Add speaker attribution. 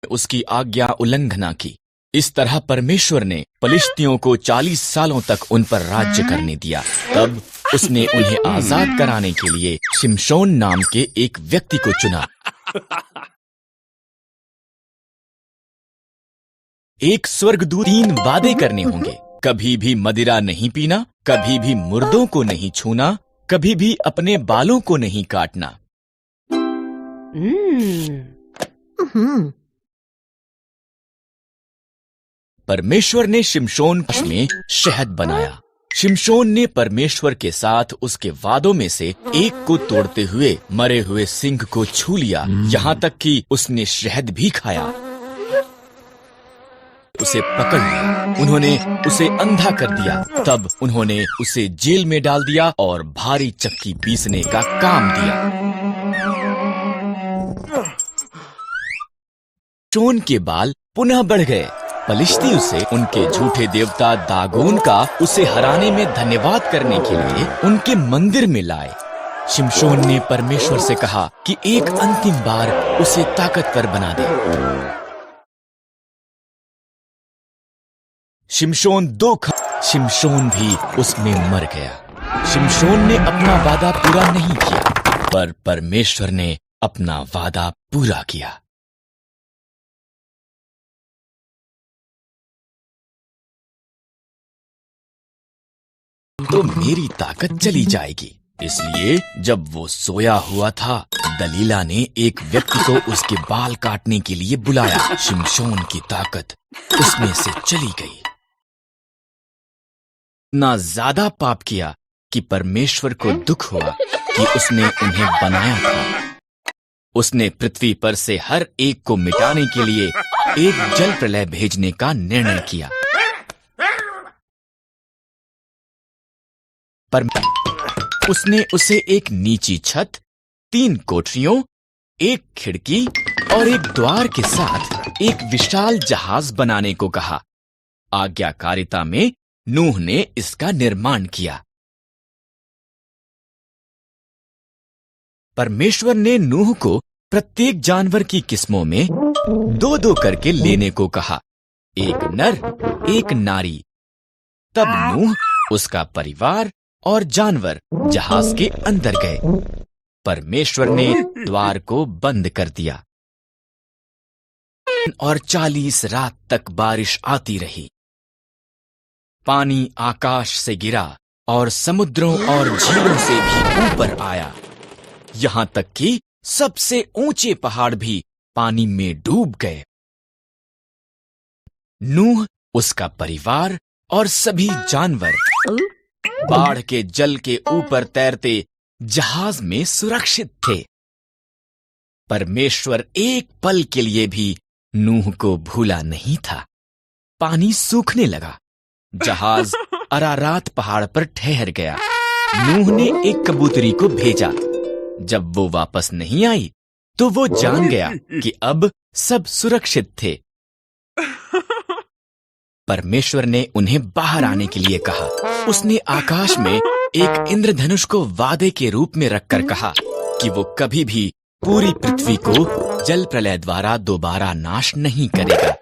Speaker 1: उसकी आज्ञा उल्लंघना की। इस तरह परमेश्वर ने पलिश्तियों को 40 सालों तक उन पर राज्य करने दिया। तब उसने उन्हें आजाद कराने के लिए शिमशोन नाम के एक व्यक्ति को चुना। एक स्वर्गदूत 3 वादे करने होंगे। कभी भी मदिरा नहीं पीना, कभी भी मुर्दों को नहीं छूना, कभी भी अपने बालों को नहीं काटना। परमेश्वर ने शिमशोन में शहद बनाया। शिमशोन ने परमेश्वर के साथ उसके वादों में से एक को तोड़ते हुए मरे हुए सिंह को छू लिया, यहाँ तक कि उसने शहद भी खाया। उसे पकड़ लिया, उन्होंने उसे अंधा कर दिया। तब उन्होंने उसे जेल में डाल दिया और भारी चक्की पीसने का काम दिया। शिमशोन के बाल पुनः बढ़ गए। पलिश्ती उसे उनके झूठे देवता दागोन का उसे हराने में धन्यवाद करने के लिए उनके मंदिर में लाए। शिमशोन ने परमेश्वर से कहा कि एक अंतिम बार उसे ताकतवर बना दे। शिमशोन भी उसमें मर गया। शिमशोन ने अपना वादा पूरा नहीं किया, पर परमेश्वर ने अपना वादा पूरा किया। तो मेरी ताकत चली जाएगी। इसलिए जब वो सोया हुआ था, दलीला ने एक व्यक्ति को उसके बाल काटने के लिए बुलाया। शिमशोन की ताकत उसमें से चली गई। इतना ज्यादा पाप किया कि परमेश्वर को दुख हुआ कि उसने उन्हें बनाया था। उसने पृथ्वी पर से हर एक को मिटाने के लिए एक जल प्रलय भेजने का निर्णय किया। पर उसने उसे एक नीची छत, 3 कोठरियों, एक खिड़की और एक द्वार के साथ एक विशाल जहाज बनाने को कहा। आज्ञाकारिता में नूह ने इसका निर्माण किया। परमेश्वर ने नूह को प्रत्येक जानवर की किस्मों में 2-2 करके लेने को कहा, एक नर, एक नारी। तब नूह, उसका परिवार और जानवर जहाज के अंदर गए। परमेश्वर ने द्वार को बंद कर दिया और 40 रात तक बारिश आती रही। पानी आकाश से गिरा और समुद्रों और झीलों से भी ऊपर आया, यहाँ तक कि सबसे ऊंचे पहाड़ भी पानी में डूब गए। नूह, उसका परिवार और सभी जानवर बाढ़ के जल के ऊपर तैरते जहाज में सुरक्षित थे। परमेश्वर एक पल के लिए भी नूह को भूला नहीं था। पानी सूखने लगा। जहाज अरारात पहाड़ पर ठहर गया। नूह ने एक कबूतरी को भेजा। जब वो वापस नहीं आई, तो वो जान गया कि अब सब सुरक्षित थे। परमेश्वर ने उन्हें बाहर आने के लिए कहा। उसने आकाश में एक इंद्रधनुष को वादे के रूप में रखकर कहा कि वो कभी भी पूरी पृथ्वी को जल प्रलय द्वारा दोबारा नाश नहीं करेगा।